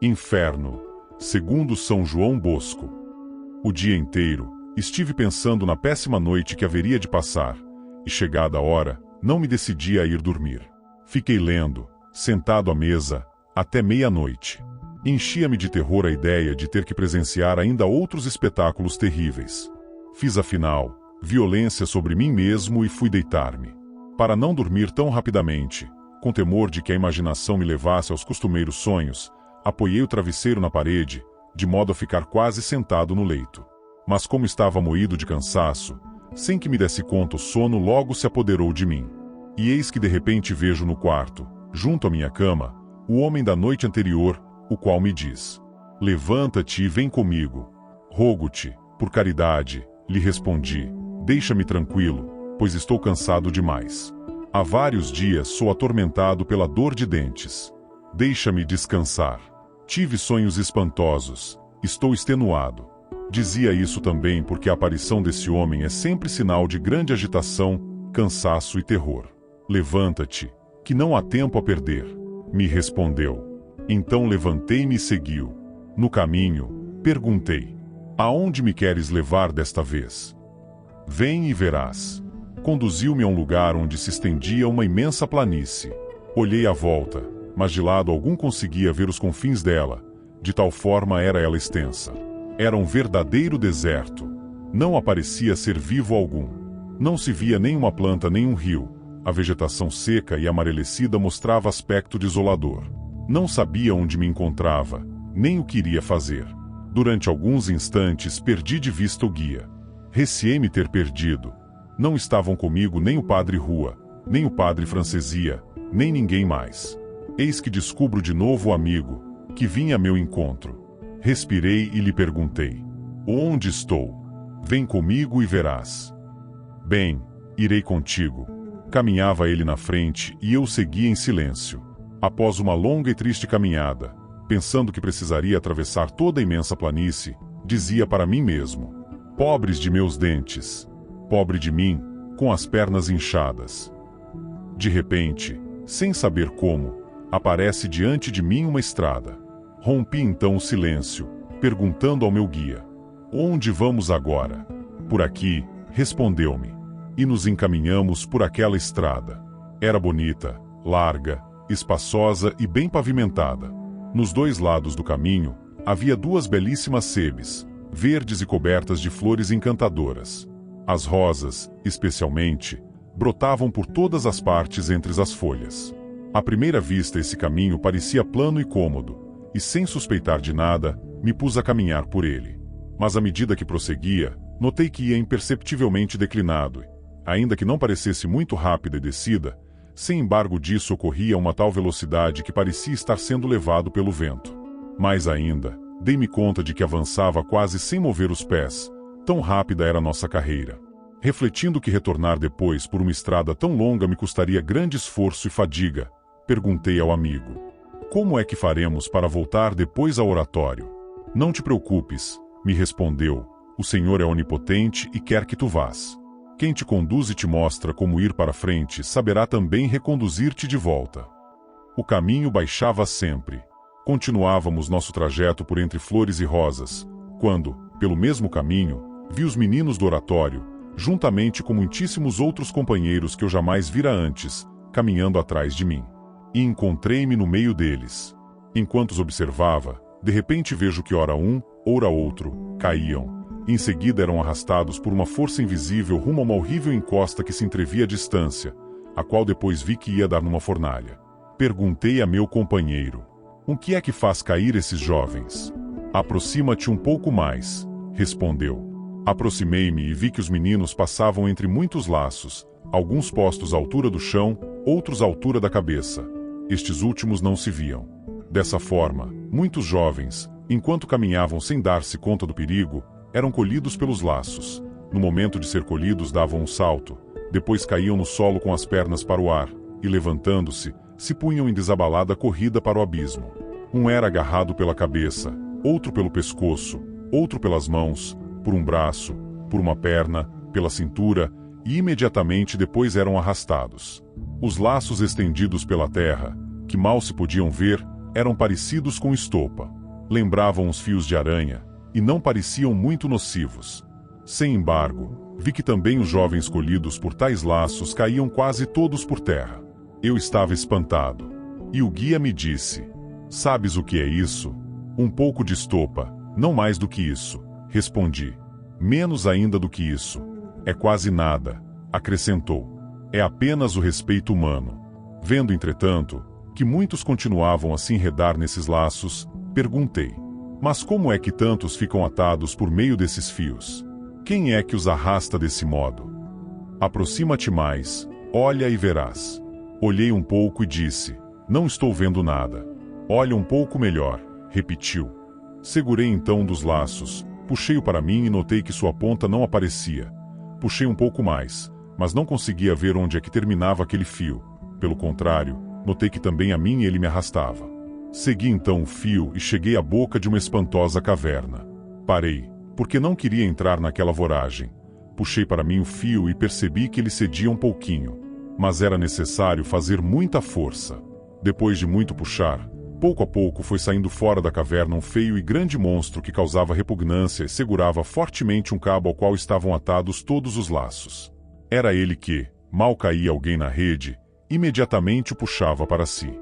Inferno, segundo São João Bosco. O dia inteiro, estive pensando na péssima noite que haveria de passar, e chegada a hora, não me decidi a ir dormir. Fiquei lendo, sentado à mesa, até meia-noite. Enchia-me de terror a ideia de ter que presenciar ainda outros espetáculos terríveis. Fiz afinal, violência sobre mim mesmo e fui deitar-me. Para não dormir tão rapidamente, com temor de que a imaginação me levasse aos costumeiros sonhos, apoiei o travesseiro na parede, de modo a ficar quase sentado no leito. Mas como estava moído de cansaço, sem que me desse conta o sono logo se apoderou de mim. E eis que de repente vejo no quarto, junto à minha cama, o homem da noite anterior, o qual me diz: "Levanta-te e vem comigo. Rogo-te, por caridade", lhe respondi, "deixa-me tranquilo, pois estou cansado demais. Há vários dias sou atormentado pela dor de dentes. Deixa-me descansar. Tive sonhos espantosos, estou extenuado." Dizia isso também porque a aparição desse homem é sempre sinal de grande agitação, cansaço e terror. "Levanta-te, que não há tempo a perder", me respondeu. Então levantei-me e seguiu. No caminho, perguntei: "Aonde me queres levar desta vez?" "Vem e verás." Conduziu-me a um lugar onde se estendia uma imensa planície. Olhei à volta, mas de lado algum conseguia ver os confins dela, de tal forma era ela extensa. Era um verdadeiro deserto. Não aparecia ser vivo algum. Não se via nem uma planta nem um rio. A vegetação seca e amarelecida mostrava aspecto desolador. Não sabia onde me encontrava, nem o que iria fazer. Durante alguns instantes perdi de vista o guia. Receei-me ter perdido. Não estavam comigo nem o padre Rua, nem o padre Francesia, nem ninguém mais. Eis que descubro de novo o amigo, que vinha a meu encontro. Respirei e lhe perguntei: "Onde estou? Vem comigo e verás." "Bem, irei contigo." Caminhava ele na frente e eu seguia em silêncio. Após uma longa e triste caminhada, pensando que precisaria atravessar toda a imensa planície, dizia para mim mesmo: "Pobres de meus dentes! Pobre de mim, com as pernas inchadas." De repente, sem saber como, aparece diante de mim uma estrada. Rompi então o silêncio, perguntando ao meu guia: "Onde vamos agora?" "Por aqui", respondeu-me. E nos encaminhamos por aquela estrada. Era bonita, larga, espaçosa e bem pavimentada. Nos dois lados do caminho, havia duas belíssimas sebes, verdes e cobertas de flores encantadoras. As rosas, especialmente, brotavam por todas as partes entre as folhas. À primeira vista esse caminho parecia plano e cômodo, e sem suspeitar de nada, me pus a caminhar por ele. Mas à medida que prosseguia, notei que ia imperceptivelmente declinado, ainda que não parecesse muito rápida e descida, sem embargo disso ocorria uma tal velocidade que parecia estar sendo levado pelo vento. Mais ainda, dei-me conta de que avançava quase sem mover os pés, tão rápida era nossa carreira. Refletindo que retornar depois por uma estrada tão longa me custaria grande esforço e fadiga, perguntei ao amigo: "Como é que faremos para voltar depois ao oratório?" "Não te preocupes", me respondeu, "o Senhor é onipotente e quer que tu vás. Quem te conduz e te mostra como ir para frente saberá também reconduzir-te de volta." O caminho baixava sempre. Continuávamos nosso trajeto por entre flores e rosas, quando, pelo mesmo caminho, vi os meninos do oratório, juntamente com muitíssimos outros companheiros que eu jamais vira antes, caminhando atrás de mim. E encontrei-me no meio deles. Enquanto os observava, de repente vejo que ora um, ora outro, caíam. Em seguida eram arrastados por uma força invisível rumo a uma horrível encosta que se entrevia à distância, a qual depois vi que ia dar numa fornalha. Perguntei a meu companheiro: "O que é que faz cair esses jovens?" "Aproxima-te um pouco mais", respondeu. Aproximei-me e vi que os meninos passavam entre muitos laços, alguns postos à altura do chão, outros à altura da cabeça. Estes últimos não se viam. Dessa forma, muitos jovens, enquanto caminhavam sem dar-se conta do perigo, eram colhidos pelos laços. No momento de ser colhidos davam um salto, depois caíam no solo com as pernas para o ar, e levantando-se, se punham em desabalada corrida para o abismo. Um era agarrado pela cabeça, outro pelo pescoço, outro pelas mãos, por um braço, por uma perna, pela cintura, e imediatamente depois eram arrastados. Os laços estendidos pela terra, que mal se podiam ver, Eram parecidos com estopa. Lembravam uns fios de aranha, e não pareciam muito nocivos. Sem embargo, vi que também os jovens colhidos por tais laços caíam quase todos por terra. Eu estava espantado. E o guia me disse: "Sabes o que é isso?" "Um pouco de estopa, não mais do que isso", respondi. "Menos ainda do que isso." "É quase nada", acrescentou. "É apenas o respeito humano." Vendo, entretanto, que muitos continuavam a se enredar nesses laços, perguntei: "Mas como é que tantos ficam atados por meio desses fios? Quem é que os arrasta desse modo?" "Aproxima-te mais, olha e verás." Olhei um pouco e disse: "Não estou vendo nada." "Olha um pouco melhor", repetiu. Segurei então um dos laços, puxei-o para mim e notei que sua ponta não aparecia. Puxei um pouco mais, mas não conseguia ver onde é que terminava aquele fio. Pelo contrário, notei que também a mim ele me arrastava. Segui então o fio e cheguei à boca de uma espantosa caverna. Parei, porque não queria entrar naquela voragem. Puxei para mim o fio e percebi que ele cedia um pouquinho. Mas era necessário fazer muita força. Depois de muito puxar, pouco a pouco foi saindo fora da caverna um feio e grande monstro que causava repugnância e segurava fortemente um cabo ao qual estavam atados todos os laços. Era ele que, mal caía alguém na rede, imediatamente o puxava para si.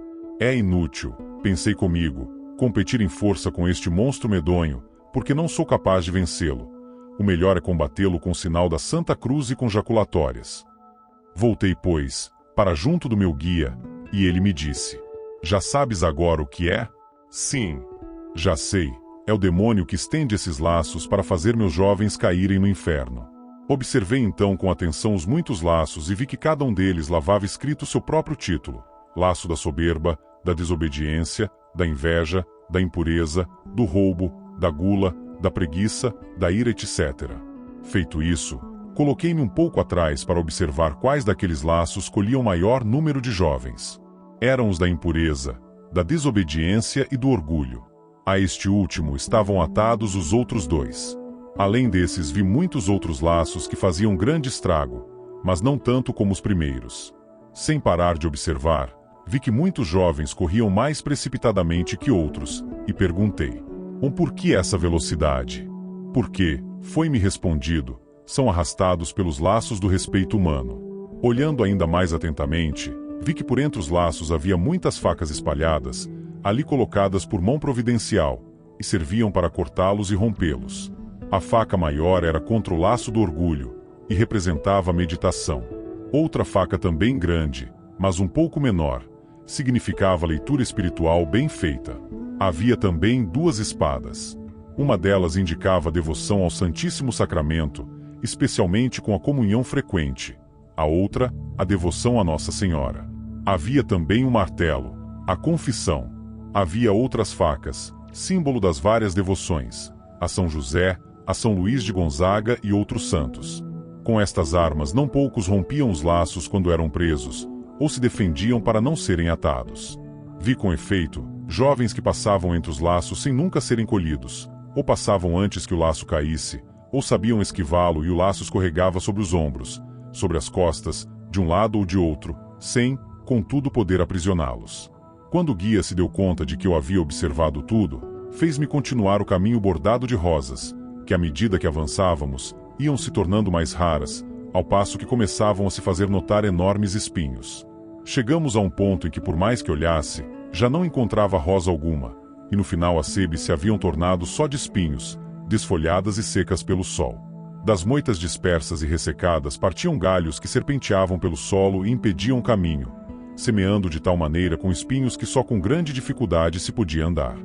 É inútil, pensei comigo, competir em força com este monstro medonho, porque não sou capaz de vencê-lo. O melhor é combatê-lo com o sinal da Santa Cruz e com jaculatórias. Voltei, pois, para junto do meu guia, e ele me disse: "Já sabes agora o que é?" "Sim, já sei. É o demônio que estende esses laços para fazer meus jovens caírem no inferno." Observei então com atenção os muitos laços e vi que cada um deles lavava escrito seu próprio título: laço da soberba, da desobediência, da inveja, da impureza, do roubo, da gula, da preguiça, da ira, etc. Feito isso, coloquei-me um pouco atrás para observar quais daqueles laços colhiam maior número de jovens. Eram os da impureza, da desobediência e do orgulho. A este último estavam atados os outros dois. Além desses, vi muitos outros laços que faziam grande estrago, mas não tanto como os primeiros. Sem parar de observar, vi que muitos jovens corriam mais precipitadamente que outros, e perguntei: "Por que essa velocidade?" "Porque", foi-me respondido, "são arrastados pelos laços do respeito humano." Olhando ainda mais atentamente, vi que por entre os laços havia muitas facas espalhadas, ali colocadas por mão providencial, e serviam para cortá-los e rompê-los. A faca maior era contra o laço do orgulho, e representava a meditação. Outra faca também grande, mas um pouco menor, significava a leitura espiritual bem feita. Havia também 2 espadas. Uma delas indicava a devoção ao Santíssimo Sacramento, especialmente com a comunhão frequente. A outra, a devoção a Nossa Senhora. Havia também um martelo, a confissão. Havia outras facas, símbolo das várias devoções, a São José, a São Luís de Gonzaga e outros santos. Com estas armas não poucos rompiam os laços quando eram presos, ou se defendiam para não serem atados. Vi com efeito, jovens que passavam entre os laços sem nunca serem colhidos, ou passavam antes que o laço caísse, ou sabiam esquivá-lo e o laço escorregava sobre os ombros, sobre as costas, de um lado ou de outro, sem, contudo, poder aprisioná-los. Quando o guia se deu conta de que eu havia observado tudo, fez-me continuar o caminho bordado de rosas, que à medida que avançávamos, iam se tornando mais raras, ao passo que começavam a se fazer notar enormes espinhos. Chegamos a um ponto em que, por mais que olhasse, já não encontrava rosa alguma, e no final as sebes se haviam tornado só de espinhos, desfolhadas e secas pelo sol. Das moitas dispersas e ressecadas partiam galhos que serpenteavam pelo solo e impediam o caminho, semeando de tal maneira com espinhos que só com grande dificuldade se podia andar.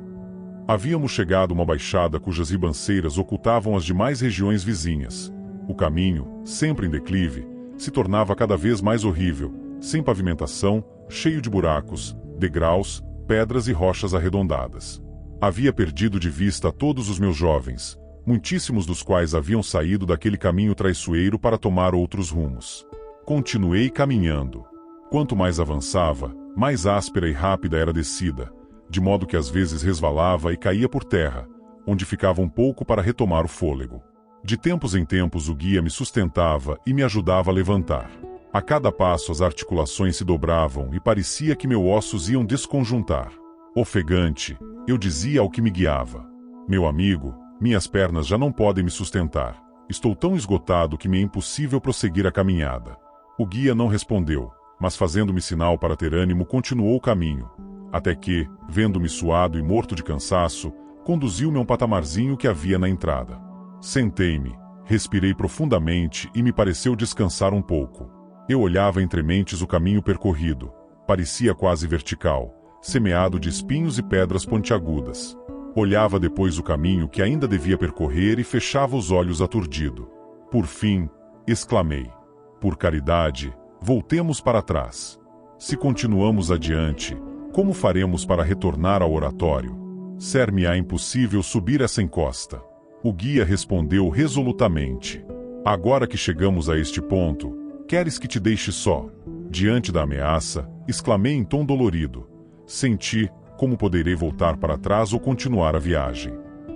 Havíamos chegado a uma baixada cujas ribanceiras ocultavam as demais regiões vizinhas. O caminho, sempre em declive, se tornava cada vez mais horrível, sem pavimentação, cheio de buracos, degraus, pedras e rochas arredondadas. Havia perdido de vista a todos os meus jovens, muitíssimos dos quais haviam saído daquele caminho traiçoeiro para tomar outros rumos. Continuei caminhando. Quanto mais avançava, mais áspera e rápida era a descida, de modo que às vezes resvalava e caía por terra, onde ficava um pouco para retomar o fôlego. De tempos em tempos o guia me sustentava e me ajudava a levantar. A cada passo as articulações se dobravam e parecia que meus ossos iam desconjuntar. Ofegante, eu dizia ao que me guiava: meu amigo, minhas pernas já não podem me sustentar. Estou tão esgotado que me é impossível prosseguir a caminhada. O guia não respondeu, mas fazendo-me sinal para ter ânimo, continuou o caminho, até que, vendo-me suado e morto de cansaço, conduziu-me a um patamarzinho que havia na entrada. Sentei-me, respirei profundamente e me pareceu descansar um pouco. Eu olhava entre mentes o caminho percorrido. Parecia quase vertical, semeado de espinhos e pedras pontiagudas. Olhava depois o caminho que ainda devia percorrer e fechava os olhos aturdido. Por fim, exclamei: por caridade, voltemos para trás. Se continuamos adiante, como faremos para retornar ao oratório? Ser-me-á impossível subir essa encosta. O guia respondeu resolutamente: agora que chegamos a este ponto, queres que te deixe só? Diante da ameaça, exclamei em tom dolorido: senti, como poderei voltar para trás ou continuar a viagem?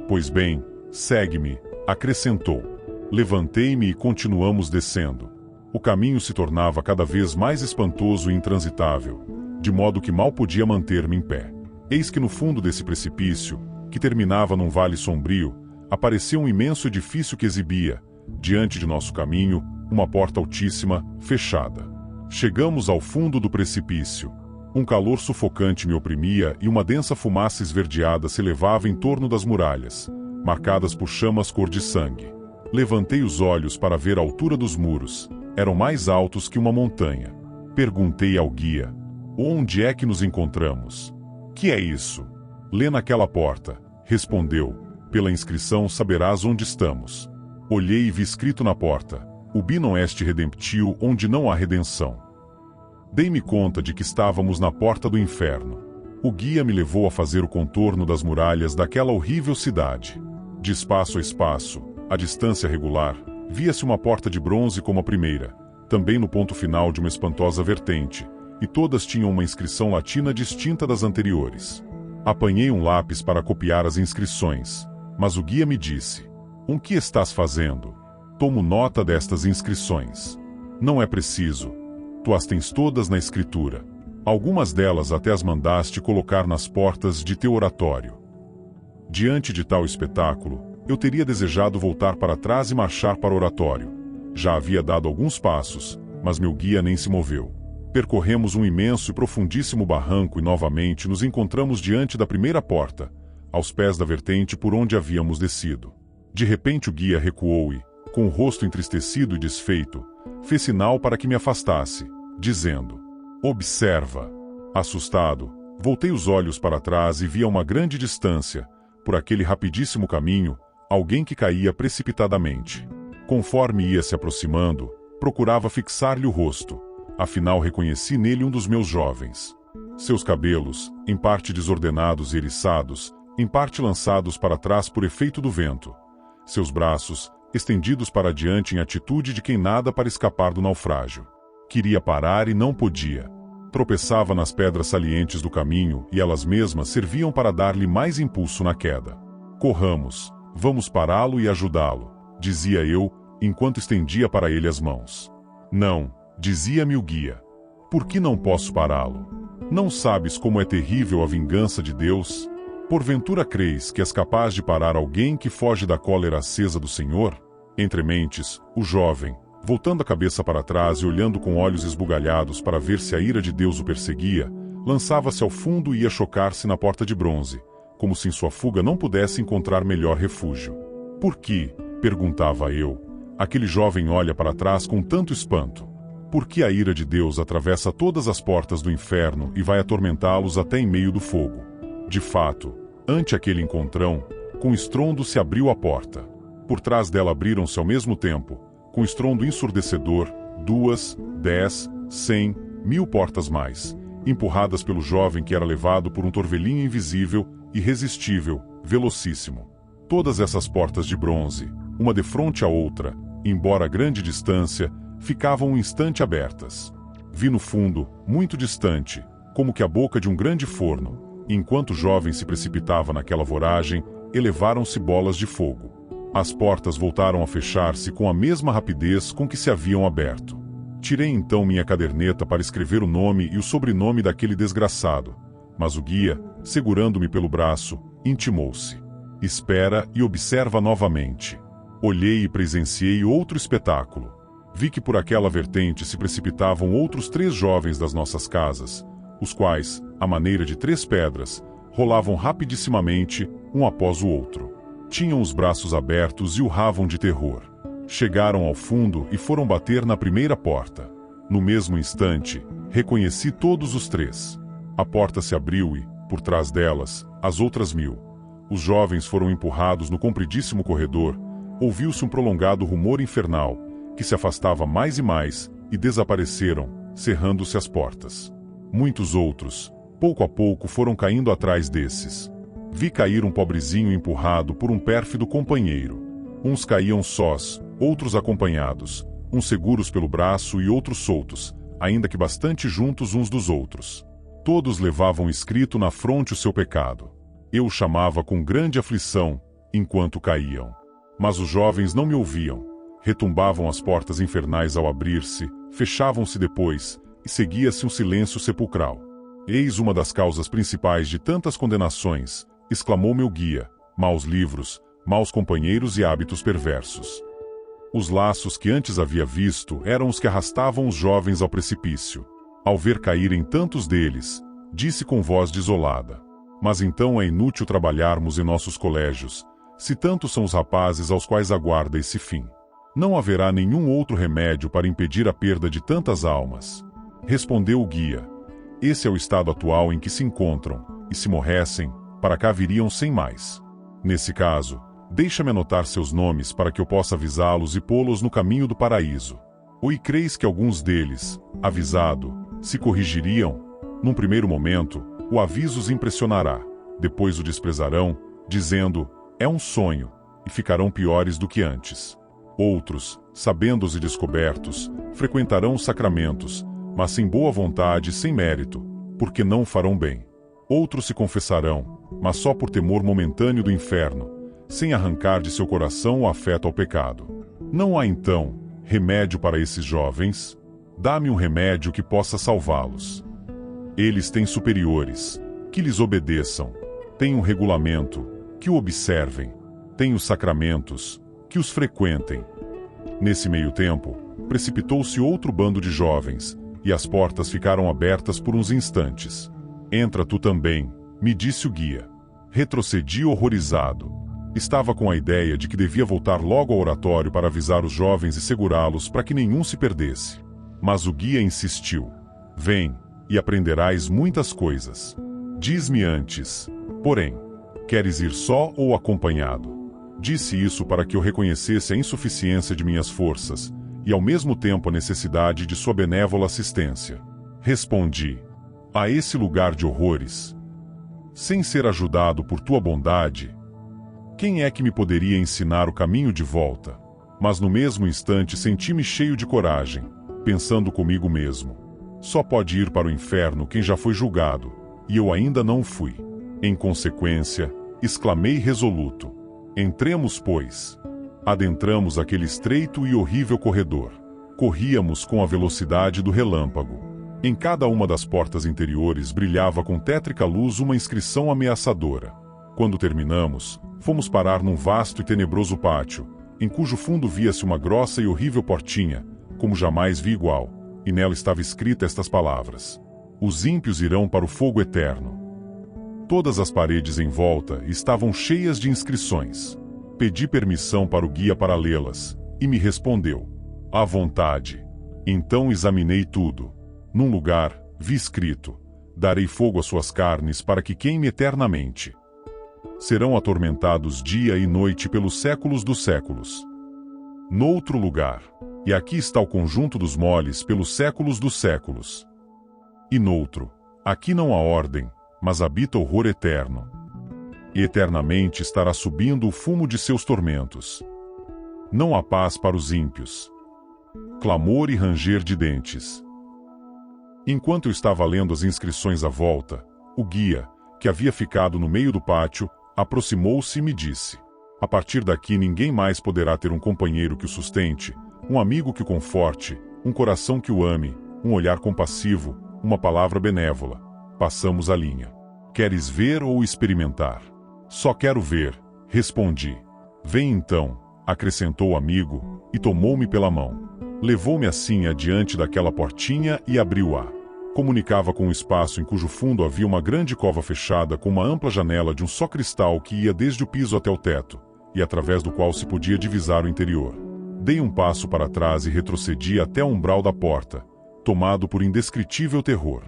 Pois bem, segue-me, acrescentou. Levantei-me e continuamos descendo. O caminho se tornava cada vez mais espantoso e intransitável, de modo que mal podia manter-me em pé. Eis que no fundo desse precipício, que terminava num vale sombrio, apareceu um imenso edifício que exibia, diante de nosso caminho, uma porta altíssima, fechada. Chegamos ao fundo do precipício. Um calor sufocante me oprimia e uma densa fumaça esverdeada se elevava em torno das muralhas, marcadas por chamas cor de sangue. Levantei os olhos para ver a altura dos muros. Eram mais altos que uma montanha. Perguntei ao guia: onde é que nos encontramos? Que é isso? Lê naquela porta, respondeu. Pela inscrição saberás onde estamos. Olhei e vi escrito na porta: ubi non est redemptio, onde não há redenção. Dei-me conta de que estávamos na porta do inferno. O guia me levou a fazer o contorno das muralhas daquela horrível cidade. De espaço a espaço, a distância regular, via-se uma porta de bronze como a primeira, também no ponto final de uma espantosa vertente, e todas tinham uma inscrição latina distinta das anteriores. Apanhei um lápis para copiar as inscrições, mas o guia me disse: o que estás fazendo? Tomo nota destas inscrições. Não é preciso. Tu as tens todas na escritura. Algumas delas até as mandaste colocar nas portas de teu oratório. Diante de tal espetáculo, eu teria desejado voltar para trás e marchar para o oratório. Já havia dado alguns passos, mas meu guia nem se moveu. Percorremos um imenso e profundíssimo barranco e novamente nos encontramos diante da primeira porta, aos pés da vertente por onde havíamos descido. De repente o guia recuou e, com o rosto entristecido e desfeito, fez sinal para que me afastasse, dizendo: observa. Assustado, voltei os olhos para trás e vi a uma grande distância, por aquele rapidíssimo caminho, alguém que caía precipitadamente. Conforme ia se aproximando, procurava fixar-lhe o rosto, afinal reconheci nele um dos meus jovens. Seus cabelos, em parte desordenados e eriçados, em parte lançados para trás por efeito do vento. Seus braços, estendidos para diante em atitude de quem nada para escapar do naufrágio. Queria parar e não podia. Tropeçava nas pedras salientes do caminho e elas mesmas serviam para dar-lhe mais impulso na queda. Corramos, vamos pará-lo e ajudá-lo, dizia eu, enquanto estendia para ele as mãos. Não, dizia-me o guia. Por que não posso pará-lo? Não sabes como é terrível a vingança de Deus? Porventura crês que és capaz de parar alguém que foge da cólera acesa do Senhor? Entre mentes, o jovem, voltando a cabeça para trás e olhando com olhos esbugalhados para ver se a ira de Deus o perseguia, lançava-se ao fundo e ia chocar-se na porta de bronze, como se em sua fuga não pudesse encontrar melhor refúgio. Por que, perguntava eu, aquele jovem olha para trás com tanto espanto? Por que a ira de Deus atravessa todas as portas do inferno e vai atormentá-los até em meio do fogo? De fato, ante aquele encontrão, com estrondo se abriu a porta. Por trás dela abriram-se ao mesmo tempo, com estrondo ensurdecedor, 2, 10, 100, 1000 portas mais, empurradas pelo jovem que era levado por um torvelinho invisível, irresistível, velocíssimo. Todas essas portas de bronze, uma defronte à outra, embora a grande distância, ficavam um instante abertas. Vi no fundo, muito distante, como que a boca de um grande forno, e enquanto o jovem se precipitava naquela voragem, elevaram-se bolas de fogo. As portas voltaram a fechar-se com a mesma rapidez com que se haviam aberto. Tirei então minha caderneta para escrever o nome e o sobrenome daquele desgraçado, mas o guia, segurando-me pelo braço, intimou-se: espera e observa novamente. Olhei e presenciei outro espetáculo. Vi que por aquela vertente se precipitavam outros 3 jovens das nossas casas, os quais, à maneira de 3 pedras, rolavam rapidissimamente, um após o outro. Tinham os braços abertos e urravam de terror. Chegaram ao fundo e foram bater na primeira porta. No mesmo instante, reconheci todos os 3. A porta se abriu e, por trás delas, as outras 1000. Os jovens foram empurrados no compridíssimo corredor. Ouviu-se um prolongado rumor infernal, que se afastava mais e mais, e desapareceram, cerrando-se as portas. Muitos outros, pouco a pouco, foram caindo atrás desses. Vi cair um pobrezinho empurrado por um pérfido companheiro. Uns caíam sós, outros acompanhados, uns seguros pelo braço e outros soltos, ainda que bastante juntos uns dos outros. Todos levavam escrito na fronte o seu pecado. Eu o chamava com grande aflição, enquanto caíam. Mas os jovens não me ouviam. Retumbavam as portas infernais ao abrir-se, fechavam-se depois, e seguia-se um silêncio sepulcral. Eis uma das causas principais de tantas condenações, exclamou meu guia: maus livros, maus companheiros e hábitos perversos. Os laços que antes havia visto eram os que arrastavam os jovens ao precipício. Ao ver caírem tantos deles, disse com voz desolada: mas então é inútil trabalharmos em nossos colégios, se tantos são os rapazes aos quais aguarda esse fim. Não haverá nenhum outro remédio para impedir a perda de tantas almas. Respondeu o guia: esse é o estado atual em que se encontram, e se morressem, para cá viriam sem mais. Nesse caso, deixa-me anotar seus nomes para que eu possa avisá-los e pô-los no caminho do paraíso. Ou creis que alguns deles, avisado, se corrigiriam? Num primeiro momento, o aviso os impressionará, depois o desprezarão, dizendo: é um sonho, e ficarão piores do que antes. Outros, sabendo-os e descobertos, frequentarão os sacramentos, mas sem boa vontade e sem mérito, porque não farão bem. Outros se confessarão, mas só por temor momentâneo do inferno, sem arrancar de seu coração o afeto ao pecado. Não há então remédio para esses jovens? Dá-me um remédio que possa salvá-los. Eles têm superiores, que lhes obedeçam. Têm um regulamento, que o observem. Têm os sacramentos, que os frequentem. Nesse meio tempo, precipitou-se outro bando de jovens, e as portas ficaram abertas por uns instantes. Entra tu também, me disse o guia. Retrocedi horrorizado. Estava com a ideia de que devia voltar logo ao oratório para avisar os jovens e segurá-los para que nenhum se perdesse. Mas o guia insistiu: vem, e aprenderás muitas coisas. Diz-me antes, porém, queres ir só ou acompanhado? Disse isso para que eu reconhecesse a insuficiência de minhas forças, e ao mesmo tempo a necessidade de sua benévola assistência. Respondi: a esse lugar de horrores, sem ser ajudado por tua bondade, quem é que me poderia ensinar o caminho de volta? Mas no mesmo instante senti-me cheio de coragem, pensando comigo mesmo: só pode ir para o inferno quem já foi julgado, e eu ainda não fui. Em consequência, exclamei resoluto: entremos, pois. Adentramos aquele estreito e horrível corredor. Corríamos com a velocidade do relâmpago. Em cada uma das portas interiores brilhava com tétrica luz uma inscrição ameaçadora. Quando terminamos, fomos parar num vasto e tenebroso pátio, em cujo fundo via-se uma grossa e horrível portinha, como jamais vi igual, e nela estava escrita estas palavras: os ímpios irão para o fogo eterno. Todas as paredes em volta estavam cheias de inscrições. Pedi permissão para o guia para lê-las, e me respondeu: à vontade. Então examinei tudo. Num lugar, vi escrito: darei fogo às suas carnes para que queime eternamente. Serão atormentados dia e noite pelos séculos dos séculos. Noutro lugar, e aqui está o conjunto dos moles pelos séculos dos séculos. E noutro, aqui não há ordem, mas habita horror eterno. E eternamente estará subindo o fumo de seus tormentos. Não há paz para os ímpios. Clamor e ranger de dentes. Enquanto eu estava lendo as inscrições à volta, o guia, que havia ficado no meio do pátio, aproximou-se e me disse: a partir daqui ninguém mais poderá ter um companheiro que o sustente, um amigo que o conforte, um coração que o ame, um olhar compassivo, uma palavra benévola. Passamos a linha. Queres ver ou experimentar? Só quero ver, respondi. Vem então, acrescentou o amigo, e tomou-me pela mão. Levou-me assim adiante daquela portinha e abriu-a. Comunicava com um espaço em cujo fundo havia uma grande cova fechada com uma ampla janela de um só cristal que ia desde o piso até o teto, e através do qual se podia divisar o interior. Dei um passo para trás e retrocedi até o umbral da porta, tomado por indescritível terror.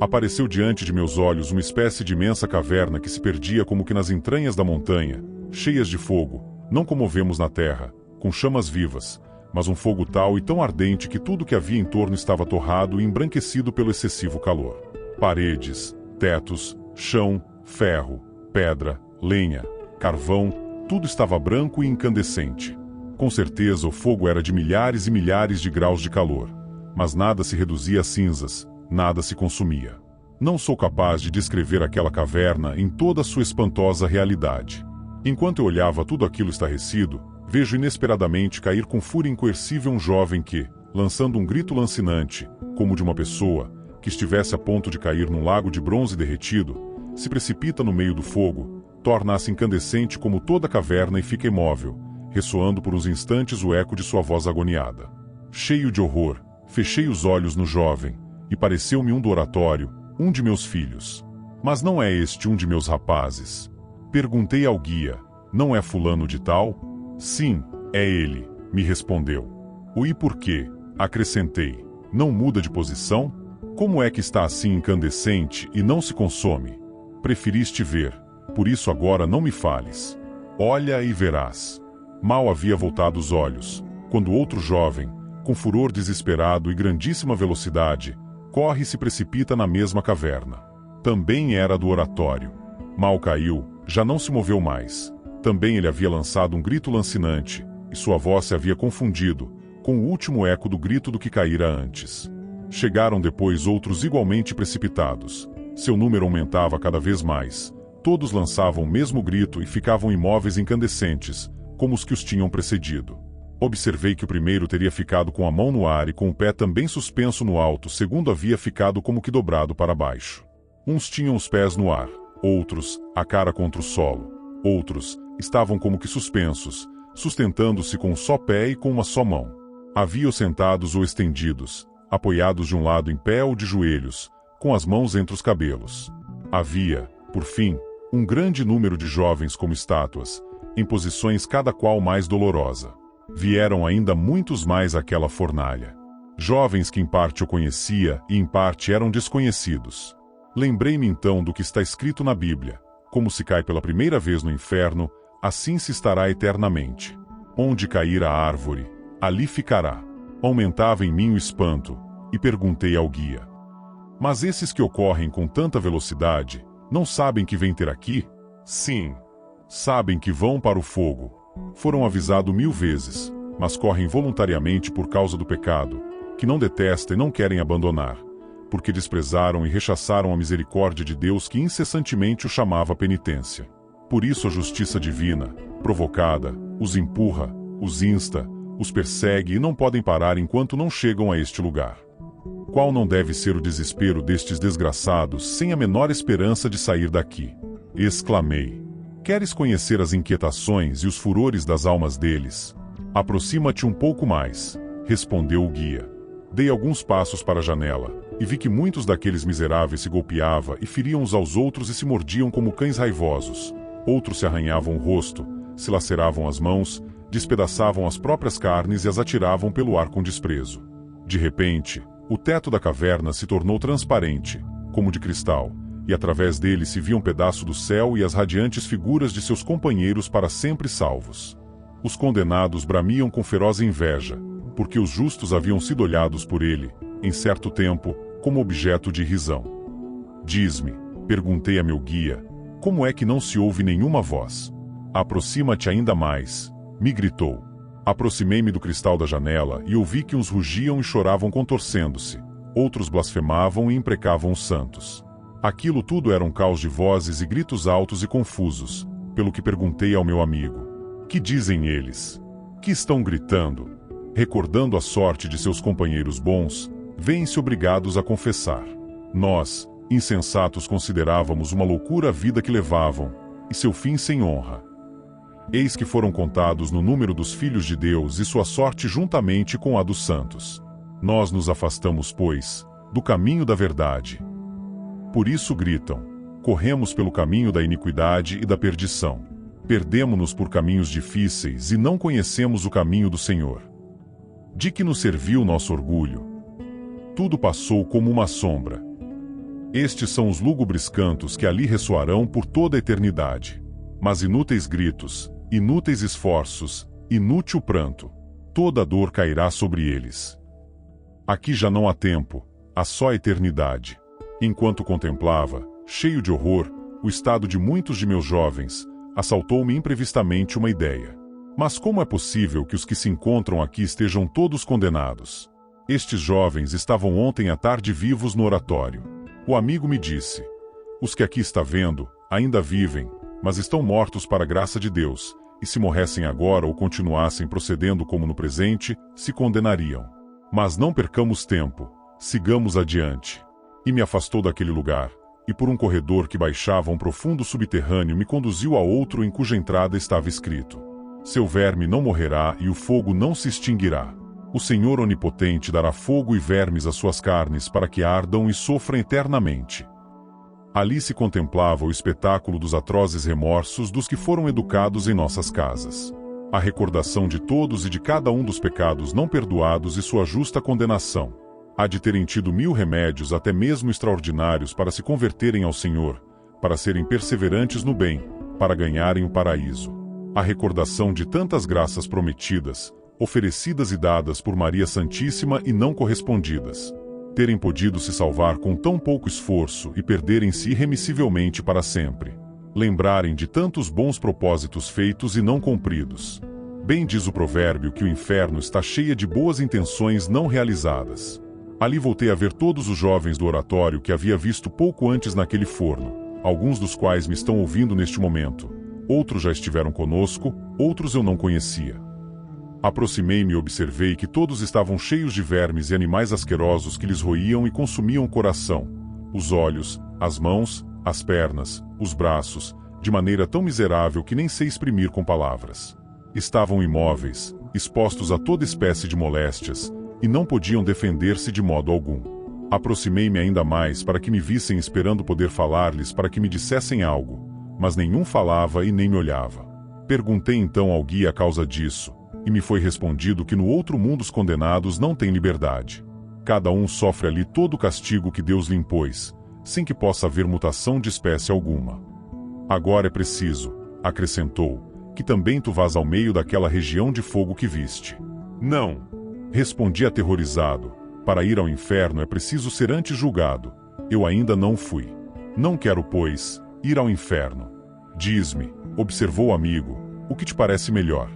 Apareceu diante de meus olhos uma espécie de imensa caverna que se perdia como que nas entranhas da montanha, cheias de fogo, não como vemos na terra, com chamas vivas, mas um fogo tal e tão ardente que tudo que havia em torno estava torrado e embranquecido pelo excessivo calor. Paredes, tetos, chão, ferro, pedra, lenha, carvão, tudo estava branco e incandescente. Com certeza o fogo era de milhares e milhares de graus de calor, mas nada se reduzia a cinzas, nada se consumia. Não sou capaz de descrever aquela caverna em toda a sua espantosa realidade. Enquanto eu olhava tudo aquilo estarrecido, vejo inesperadamente cair com fúria incoercível um jovem que, lançando um grito lancinante, como de uma pessoa que estivesse a ponto de cair num lago de bronze derretido, se precipita no meio do fogo, torna-se incandescente como toda a caverna e fica imóvel, ressoando por uns instantes o eco de sua voz agoniada. Cheio de horror, fechei os olhos no jovem, e pareceu-me um do oratório, um de meus filhos. Mas não é este um de meus rapazes? Perguntei ao guia, não é fulano de tal? Sim, é ele, me respondeu. O e por quê? Acrescentei. Não muda de posição? Como é que está assim incandescente e não se consome? Preferiste ver, por isso agora não me fales. Olha e verás. Mal havia voltado os olhos, quando outro jovem, com furor desesperado e grandíssima velocidade, corre e se precipita na mesma caverna. Também era do oratório. Mal caiu, já não se moveu mais. Também ele havia lançado um grito lancinante, e sua voz se havia confundido, com o último eco do grito do que caíra antes. Chegaram depois outros igualmente precipitados. Seu número aumentava cada vez mais. Todos lançavam o mesmo grito e ficavam imóveis incandescentes, como os que os tinham precedido. Observei que o primeiro teria ficado com a mão no ar e com o pé também suspenso no alto, segundo havia ficado como que dobrado para baixo. Uns tinham os pés no ar, outros, a cara contra o solo. Outros, estavam como que suspensos, sustentando-se com um só pé e com uma só mão. Havia-os sentados ou estendidos, apoiados de um lado em pé ou de joelhos, com as mãos entre os cabelos. Havia, por fim, um grande número de jovens como estátuas, em posições cada qual mais dolorosa. Vieram ainda muitos mais àquela fornalha. Jovens que em parte eu conhecia e em parte eram desconhecidos. Lembrei-me então do que está escrito na Bíblia: como se cai pela primeira vez no inferno, assim se estará eternamente. Onde cair a árvore, ali ficará. Aumentava em mim o espanto, e perguntei ao guia: mas esses que ocorrem com tanta velocidade, não sabem que vêm ter aqui? Sim. Sabem que vão para o fogo. Foram avisados 1000 vezes, mas correm voluntariamente por causa do pecado, que não detestam e não querem abandonar, porque desprezaram e rechaçaram a misericórdia de Deus que incessantemente o chamava à penitência. Por isso a justiça divina, provocada, os empurra, os insta, os persegue e não podem parar enquanto não chegam a este lugar. Qual não deve ser o desespero destes desgraçados sem a menor esperança de sair daqui? Exclamei. Queres conhecer as inquietações e os furores das almas deles? Aproxima-te um pouco mais, respondeu o guia. Dei alguns passos para a janela, e vi que muitos daqueles miseráveis se golpeavam e feriam uns aos outros e se mordiam como cães raivosos. Outros se arranhavam o rosto, se laceravam as mãos, despedaçavam as próprias carnes e as atiravam pelo ar com desprezo. De repente, o teto da caverna se tornou transparente, como de cristal, e através dele se via um pedaço do céu e as radiantes figuras de seus companheiros para sempre salvos. Os condenados bramiam com feroz inveja, porque os justos haviam sido olhados por ele, em certo tempo, como objeto de risão. Diz-me, perguntei a meu guia, como é que não se ouve nenhuma voz? Aproxima-te ainda mais, me gritou. Aproximei-me do cristal da janela e ouvi que uns rugiam e choravam contorcendo-se, outros blasfemavam e imprecavam os santos. Aquilo tudo era um caos de vozes e gritos altos e confusos, pelo que perguntei ao meu amigo: que dizem eles? Que estão gritando? Recordando a sorte de seus companheiros bons, veem-se obrigados a confessar: nós, Insensatos considerávamos uma loucura a vida que levavam, e seu fim sem honra. Eis que foram contados no número dos filhos de Deus e sua sorte juntamente com a dos santos. Nós nos afastamos, pois, do caminho da verdade. Por isso gritam: corremos pelo caminho da iniquidade e da perdição. Perdemo-nos por caminhos difíceis e não conhecemos o caminho do Senhor. De que nos serviu nosso orgulho? Tudo passou como uma sombra. Estes são os lúgubres cantos que ali ressoarão por toda a eternidade. Mas inúteis gritos, inúteis esforços, inútil pranto. Toda dor cairá sobre eles. Aqui já não há tempo, há só eternidade. Enquanto contemplava, cheio de horror, o estado de muitos de meus jovens, assaltou-me imprevistamente uma ideia. Mas como é possível que os que se encontram aqui estejam todos condenados? Estes jovens estavam ontem à tarde vivos no oratório. O amigo me disse: os que aqui está vendo, ainda vivem, mas estão mortos para a graça de Deus, e se morressem agora ou continuassem procedendo como no presente, se condenariam. Mas não percamos tempo, sigamos adiante. E me afastou daquele lugar, e por um corredor que baixava um profundo subterrâneo me conduziu a outro em cuja entrada estava escrito: seu verme não morrerá e o fogo não se extinguirá. O Senhor Onipotente dará fogo e vermes às suas carnes para que ardam e sofram eternamente. Ali se contemplava o espetáculo dos atrozes remorsos dos que foram educados em nossas casas. A recordação de todos e de cada um dos pecados não perdoados e sua justa condenação. Há de terem tido 1000 remédios até mesmo extraordinários para se converterem ao Senhor, para serem perseverantes no bem, para ganharem o paraíso. A recordação de tantas graças prometidas, oferecidas e dadas por Maria Santíssima e não correspondidas. Terem podido se salvar com tão pouco esforço e perderem-se irremissivelmente para sempre. Lembrarem de tantos bons propósitos feitos e não cumpridos. Bem diz o provérbio que o inferno está cheio de boas intenções não realizadas. Ali voltei a ver todos os jovens do oratório que havia visto pouco antes naquele forno, alguns dos quais me estão ouvindo neste momento. Outros já estiveram conosco, outros eu não conhecia. Aproximei-me e observei que todos estavam cheios de vermes e animais asquerosos que lhes roíam e consumiam o coração, os olhos, as mãos, as pernas, os braços, de maneira tão miserável que nem sei exprimir com palavras. Estavam imóveis, expostos a toda espécie de moléstias, e não podiam defender-se de modo algum. Aproximei-me ainda mais para que me vissem esperando poder falar-lhes para que me dissessem algo, mas nenhum falava e nem me olhava. Perguntei então ao guia a causa disso, e me foi respondido que no outro mundo os condenados não têm liberdade. Cada um sofre ali todo o castigo que Deus lhe impôs, sem que possa haver mutação de espécie alguma. Agora é preciso, acrescentou, que também tu vás ao meio daquela região de fogo que viste. Não, respondi aterrorizado, para ir ao inferno é preciso ser antes julgado. Eu ainda não fui. Não quero, pois, ir ao inferno. Diz-me, observou o amigo, o que te parece melhor?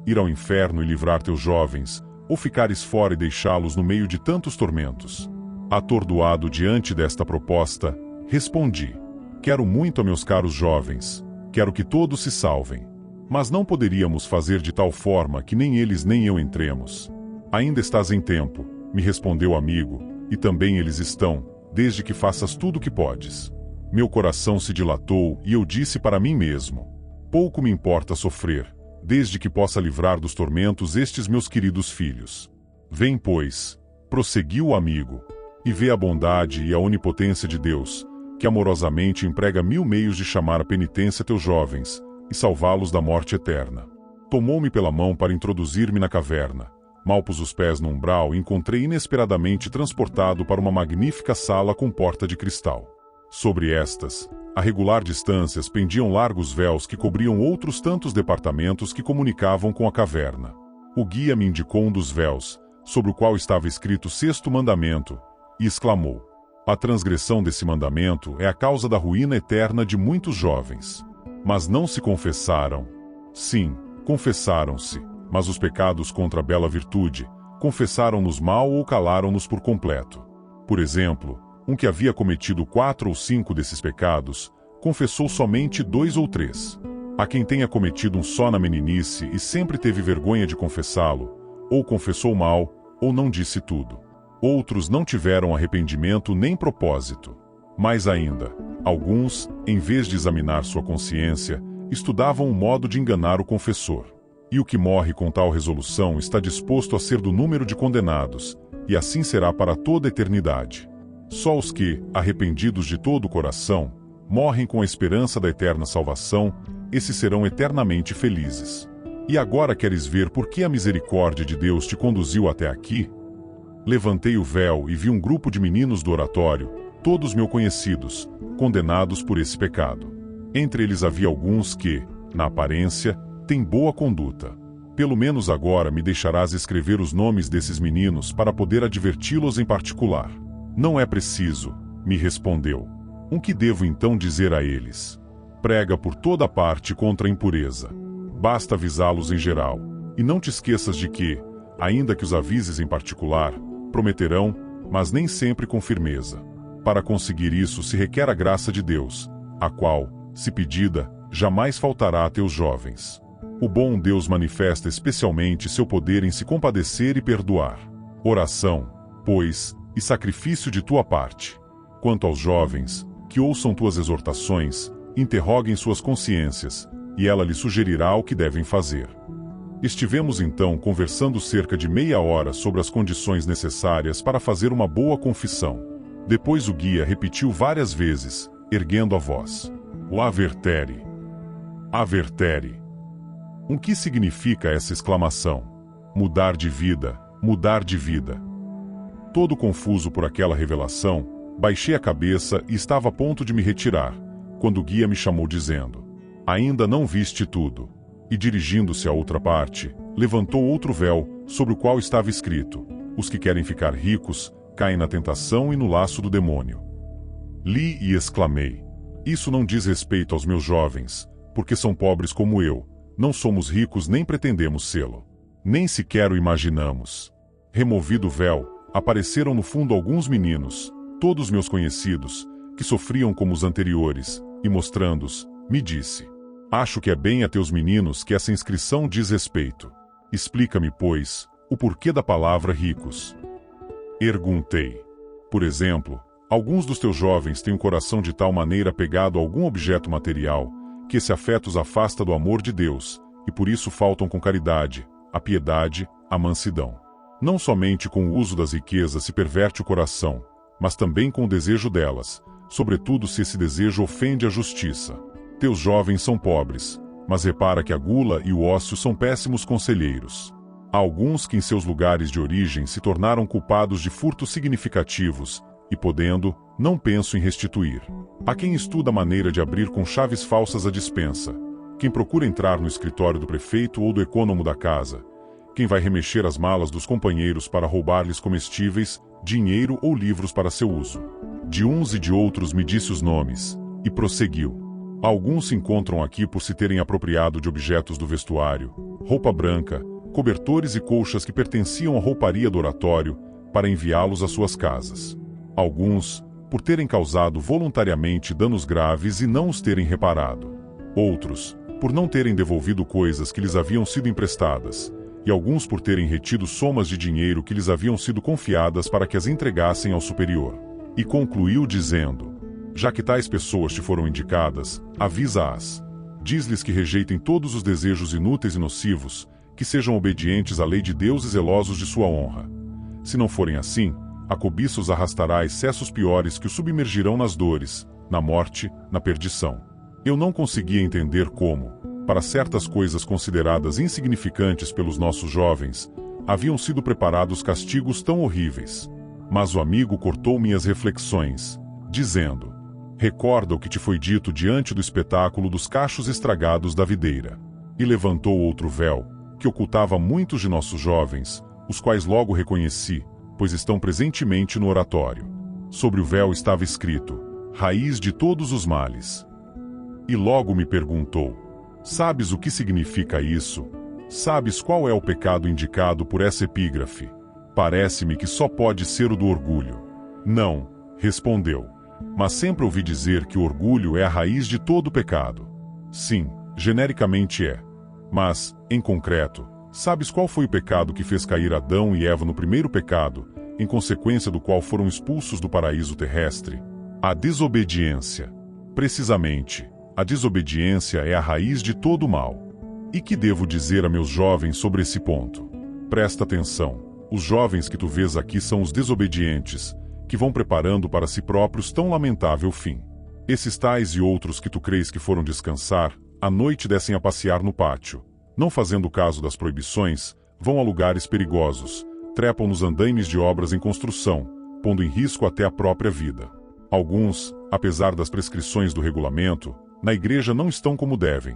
Ir ao inferno e livrar teus jovens, ou ficares fora e deixá-los no meio de tantos tormentos? Atordoado diante desta proposta, respondi: quero muito a meus caros jovens, quero que todos se salvem. Mas não poderíamos fazer de tal forma que nem eles nem eu entremos. Ainda estás em tempo, me respondeu o amigo, e também eles estão, desde que faças tudo o que podes. Meu coração se dilatou e eu disse para mim mesmo: pouco me importa sofrer, desde que possa livrar dos tormentos estes meus queridos filhos. Vem, pois, prosseguiu o amigo, e vê a bondade e a onipotência de Deus, que amorosamente emprega 1000 meios de chamar à penitência teus jovens, e salvá-los da morte eterna. Tomou-me pela mão para introduzir-me na caverna. Mal pus os pés no umbral e encontrei inesperadamente transportado para uma magnífica sala com porta de cristal. Sobre estas, a regular distâncias pendiam largos véus que cobriam outros tantos departamentos que comunicavam com a caverna. O guia me indicou um dos véus, sobre o qual estava escrito o 6º mandamento, e exclamou: a transgressão desse mandamento é a causa da ruína eterna de muitos jovens. Mas não se confessaram. Sim, confessaram-se, mas os pecados contra a bela virtude, confessaram-nos mal ou calaram-nos por completo. Por exemplo, um que havia cometido 4 ou 5 desses pecados, confessou somente 2 ou 3. A quem tenha cometido um só na meninice e sempre teve vergonha de confessá-lo, ou confessou mal, ou não disse tudo. Outros não tiveram arrependimento nem propósito. Mais ainda, alguns, em vez de examinar sua consciência, estudavam o modo de enganar o confessor. E o que morre com tal resolução está disposto a ser do número de condenados, e assim será para toda a eternidade. Só os que, arrependidos de todo o coração, morrem com a esperança da eterna salvação, esses serão eternamente felizes. E agora queres ver por que a misericórdia de Deus te conduziu até aqui? Levantei o véu e vi um grupo de meninos do oratório, todos meus conhecidos, condenados por esse pecado. Entre eles havia alguns que, na aparência, têm boa conduta. Pelo menos agora me deixarás escrever os nomes desses meninos para poder adverti-los em particular. Não é preciso, me respondeu. O que devo então dizer a eles? Prega por toda parte contra a impureza. Basta avisá-los em geral, e não te esqueças de que, ainda que os avises em particular, prometerão, mas nem sempre com firmeza. Para conseguir isso se requer a graça de Deus, a qual, se pedida, jamais faltará a teus jovens. O bom Deus manifesta especialmente seu poder em se compadecer e perdoar. Oração, pois, e sacrifício de tua parte. Quanto aos jovens, que ouçam tuas exortações, interroguem suas consciências, e ela lhes sugerirá o que devem fazer. Estivemos então conversando cerca de meia hora sobre as condições necessárias para fazer uma boa confissão. Depois o guia repetiu várias vezes, erguendo a voz. O avertere. Avertere. O que significa essa exclamação? Mudar de vida, mudar de vida. Todo confuso por aquela revelação, baixei a cabeça e estava a ponto de me retirar, quando o guia me chamou dizendo: ainda não viste tudo. E dirigindo-se à outra parte, levantou outro véu, sobre o qual estava escrito: os que querem ficar ricos, caem na tentação e no laço do demônio. Li e exclamei: isso não diz respeito aos meus jovens, porque são pobres como eu, não somos ricos nem pretendemos sê-lo. Nem sequer o imaginamos. Removido o véu, apareceram no fundo alguns meninos, todos meus conhecidos, que sofriam como os anteriores, e mostrando-os, me disse: acho que é bem a teus meninos que essa inscrição diz respeito. Explica-me, pois, o porquê da palavra ricos. Perguntei: por exemplo, alguns dos teus jovens têm um coração de tal maneira apegado a algum objeto material, que esse afeto os afasta do amor de Deus, e por isso faltam com caridade, a piedade, a mansidão. Não somente com o uso das riquezas se perverte o coração, mas também com o desejo delas, sobretudo se esse desejo ofende a justiça. Teus jovens são pobres, mas repara que a gula e o ócio são péssimos conselheiros. Há alguns que em seus lugares de origem se tornaram culpados de furtos significativos, e podendo, não penso em restituir. Há quem estuda a maneira de abrir com chaves falsas a despensa, quem procura entrar no escritório do prefeito ou do econômico da casa, quem vai remexer as malas dos companheiros para roubar-lhes comestíveis, dinheiro ou livros para seu uso. De uns e de outros me disse os nomes, e prosseguiu: alguns se encontram aqui por se terem apropriado de objetos do vestuário, roupa branca, cobertores e colchas que pertenciam à rouparia do oratório, para enviá-los às suas casas. Alguns, por terem causado voluntariamente danos graves e não os terem reparado. Outros, por não terem devolvido coisas que lhes haviam sido emprestadas, e alguns por terem retido somas de dinheiro que lhes haviam sido confiadas para que as entregassem ao superior. E concluiu dizendo: já que tais pessoas te foram indicadas, avisa-as. Diz-lhes que rejeitem todos os desejos inúteis e nocivos, que sejam obedientes à lei de Deus e zelosos de sua honra. Se não forem assim, a cobiça os arrastará a excessos piores que os submergirão nas dores, na morte, na perdição. Eu não conseguia entender como, para certas coisas consideradas insignificantes pelos nossos jovens, haviam sido preparados castigos tão horríveis. Mas o amigo cortou minhas reflexões, dizendo: recorda o que te foi dito diante do espetáculo dos cachos estragados da videira. E levantou outro véu, que ocultava muitos de nossos jovens, os quais logo reconheci, pois estão presentemente no oratório. Sobre o véu estava escrito: raiz de todos os males. E logo me perguntou: sabes o que significa isso? Sabes qual é o pecado indicado por essa epígrafe? Parece-me que só pode ser o do orgulho. Não, respondeu. Mas sempre ouvi dizer que o orgulho é a raiz de todo pecado. Sim, genericamente é. Mas, em concreto, sabes qual foi o pecado que fez cair Adão e Eva no primeiro pecado, em consequência do qual foram expulsos do paraíso terrestre? A desobediência. Precisamente, a desobediência é a raiz de todo o mal. E que devo dizer a meus jovens sobre esse ponto? Presta atenção. Os jovens que tu vês aqui são os desobedientes, que vão preparando para si próprios tão lamentável fim. Esses tais e outros que tu crês que foram descansar, à noite descem a passear no pátio. Não fazendo caso das proibições, vão a lugares perigosos, trepam nos andaimes de obras em construção, pondo em risco até a própria vida. Alguns, apesar das prescrições do regulamento, na igreja não estão como devem.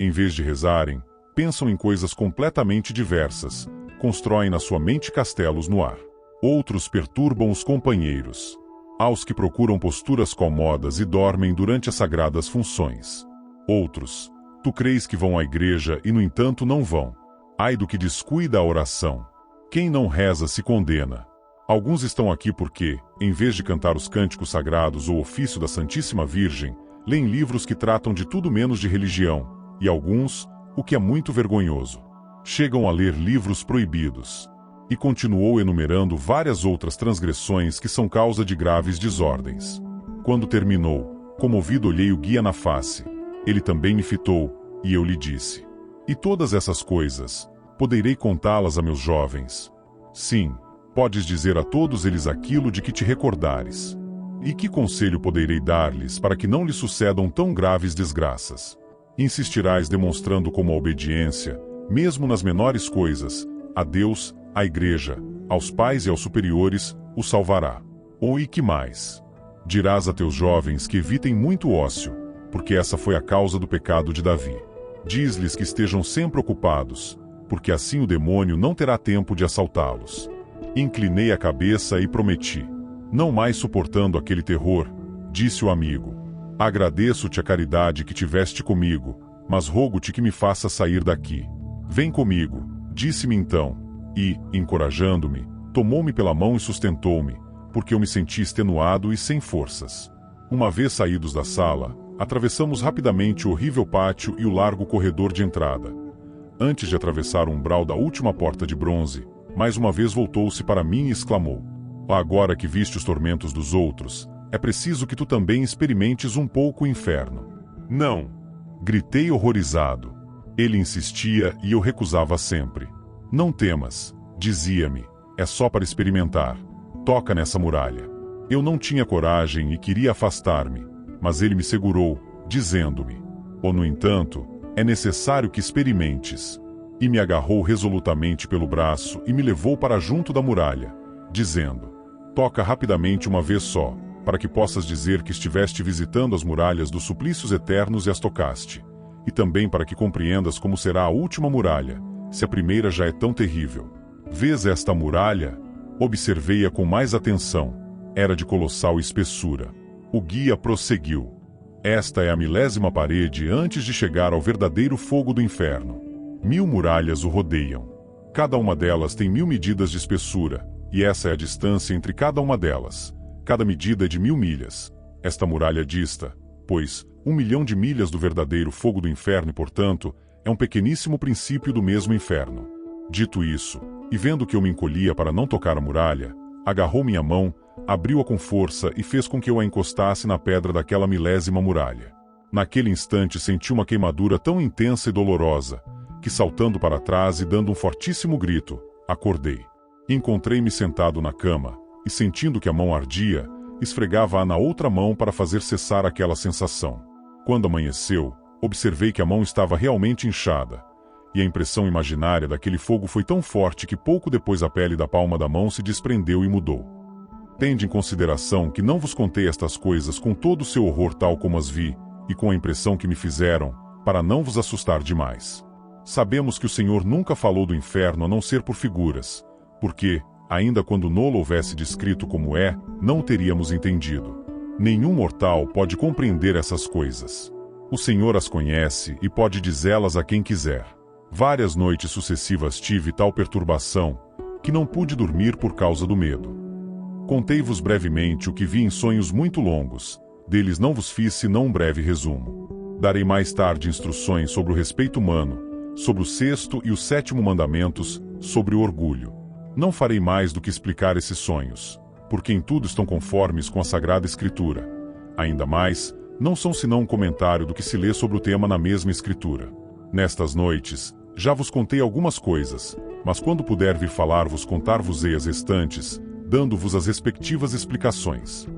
Em vez de rezarem, pensam em coisas completamente diversas, constroem na sua mente castelos no ar. Outros perturbam os companheiros. Há os que procuram posturas cómodas e dormem durante as sagradas funções. Outros, tu crês que vão à igreja e no entanto não vão. Ai do que descuida a oração. Quem não reza se condena. Alguns estão aqui porque, em vez de cantar os cânticos sagrados ou ofício da Santíssima Virgem, leem livros que tratam de tudo menos de religião, e alguns, o que é muito vergonhoso, chegam a ler livros proibidos. E continuou enumerando várias outras transgressões que são causa de graves desordens. Quando terminou, comovido olhei o guia na face. Ele também me fitou, e eu lhe disse: e todas essas coisas, poderei contá-las a meus jovens? Sim, podes dizer a todos eles aquilo de que te recordares. E que conselho poderei dar-lhes para que não lhes sucedam tão graves desgraças? Insistirás demonstrando como a obediência, mesmo nas menores coisas, a Deus, à igreja, aos pais e aos superiores, o salvará. Ou e que mais? Dirás a teus jovens que evitem muito ócio, porque essa foi a causa do pecado de Davi. Diz-lhes que estejam sempre ocupados, porque assim o demônio não terá tempo de assaltá-los. Inclinei a cabeça e prometi. Não mais suportando aquele terror, disse o amigo: agradeço-te a caridade que tiveste comigo, mas rogo-te que me faças sair daqui. Vem comigo, disse-me então, e, encorajando-me, tomou-me pela mão e sustentou-me, porque eu me senti extenuado e sem forças. Uma vez saídos da sala, atravessamos rapidamente o horrível pátio e o largo corredor de entrada. Antes de atravessar o umbral da última porta de bronze, mais uma vez voltou-se para mim e exclamou: agora que viste os tormentos dos outros, é preciso que tu também experimentes um pouco o inferno. Não! Gritei horrorizado. Ele insistia e eu recusava sempre. Não temas, dizia-me, é só para experimentar. Toca nessa muralha. Eu não tinha coragem e queria afastar-me, mas ele me segurou, dizendo-me: ou no entanto, é necessário que experimentes. E me agarrou resolutamente pelo braço e me levou para junto da muralha, dizendo: toca rapidamente uma vez só, para que possas dizer que estiveste visitando as muralhas dos suplícios eternos e as tocaste, e também para que compreendas como será a última muralha, se a primeira já é tão terrível. Vês esta muralha? Observei-a com mais atenção. Era de colossal espessura. O guia prosseguiu: esta é a 1000ª parede antes de chegar ao verdadeiro fogo do inferno. 1000 muralhas o rodeiam. Cada uma delas tem 1000 medidas de espessura, e essa é a distância entre cada uma delas. Cada medida é de 1000 milhas. Esta muralha dista, pois, 1 milhão de milhas do verdadeiro fogo do inferno e, portanto, é um pequeníssimo princípio do mesmo inferno. Dito isso, e vendo que eu me encolhia para não tocar a muralha, agarrou minha mão, abriu-a com força e fez com que eu a encostasse na pedra daquela 1000ª muralha. Naquele instante senti uma queimadura tão intensa e dolorosa, que saltando para trás e dando um fortíssimo grito, acordei. Encontrei-me sentado na cama, e sentindo que a mão ardia, esfregava-a na outra mão para fazer cessar aquela sensação. Quando amanheceu, observei que a mão estava realmente inchada, e a impressão imaginária daquele fogo foi tão forte que pouco depois a pele da palma da mão se desprendeu e mudou. Tende em consideração que não vos contei estas coisas com todo o seu horror tal como as vi, e com a impressão que me fizeram, para não vos assustar demais. Sabemos que o Senhor nunca falou do inferno a não ser por figuras, porque, ainda quando nolo houvesse descrito como é, não o teríamos entendido. Nenhum mortal pode compreender essas coisas. O Senhor as conhece e pode dizê-las a quem quiser. Várias noites sucessivas tive tal perturbação, que não pude dormir por causa do medo. Contei-vos brevemente o que vi em sonhos muito longos, deles não vos fiz senão um breve resumo. Darei mais tarde instruções sobre o respeito humano, sobre o 6º e o 7º mandamentos, sobre o orgulho. Não farei mais do que explicar esses sonhos, porque em tudo estão conformes com a Sagrada Escritura. Ainda mais, não são senão um comentário do que se lê sobre o tema na mesma escritura. Nestas noites, já vos contei algumas coisas, mas quando puder vir falar-vos, contar-vos-ei as restantes, dando-vos as respectivas explicações.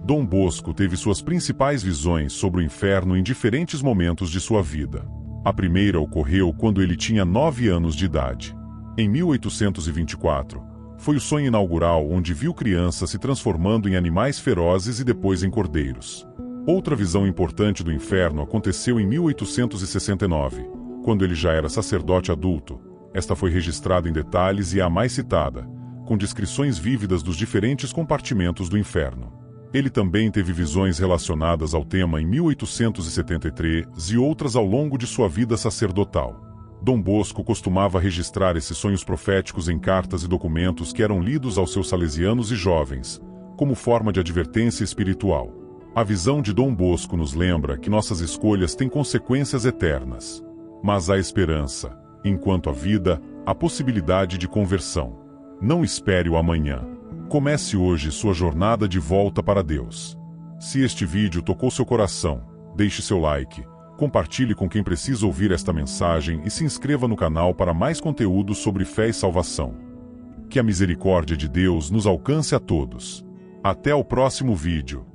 Dom Bosco teve suas principais visões sobre o inferno em diferentes momentos de sua vida. A primeira ocorreu quando ele tinha 9 anos de idade. Em 1824, foi o sonho inaugural onde viu crianças se transformando em animais ferozes e depois em cordeiros. Outra visão importante do inferno aconteceu em 1869, quando ele já era sacerdote adulto. Esta foi registrada em detalhes e é a mais citada, com descrições vívidas dos diferentes compartimentos do inferno. Ele também teve visões relacionadas ao tema em 1873 e outras ao longo de sua vida sacerdotal. Dom Bosco costumava registrar esses sonhos proféticos em cartas e documentos que eram lidos aos seus salesianos e jovens, como forma de advertência espiritual. A visão de Dom Bosco nos lembra que nossas escolhas têm consequências eternas. Mas há esperança. Enquanto há vida, há possibilidade de conversão. Não espere o amanhã. Comece hoje sua jornada de volta para Deus. Se este vídeo tocou seu coração, deixe seu like, compartilhe com quem precisa ouvir esta mensagem e se inscreva no canal para mais conteúdo sobre fé e salvação. Que a misericórdia de Deus nos alcance a todos. Até o próximo vídeo.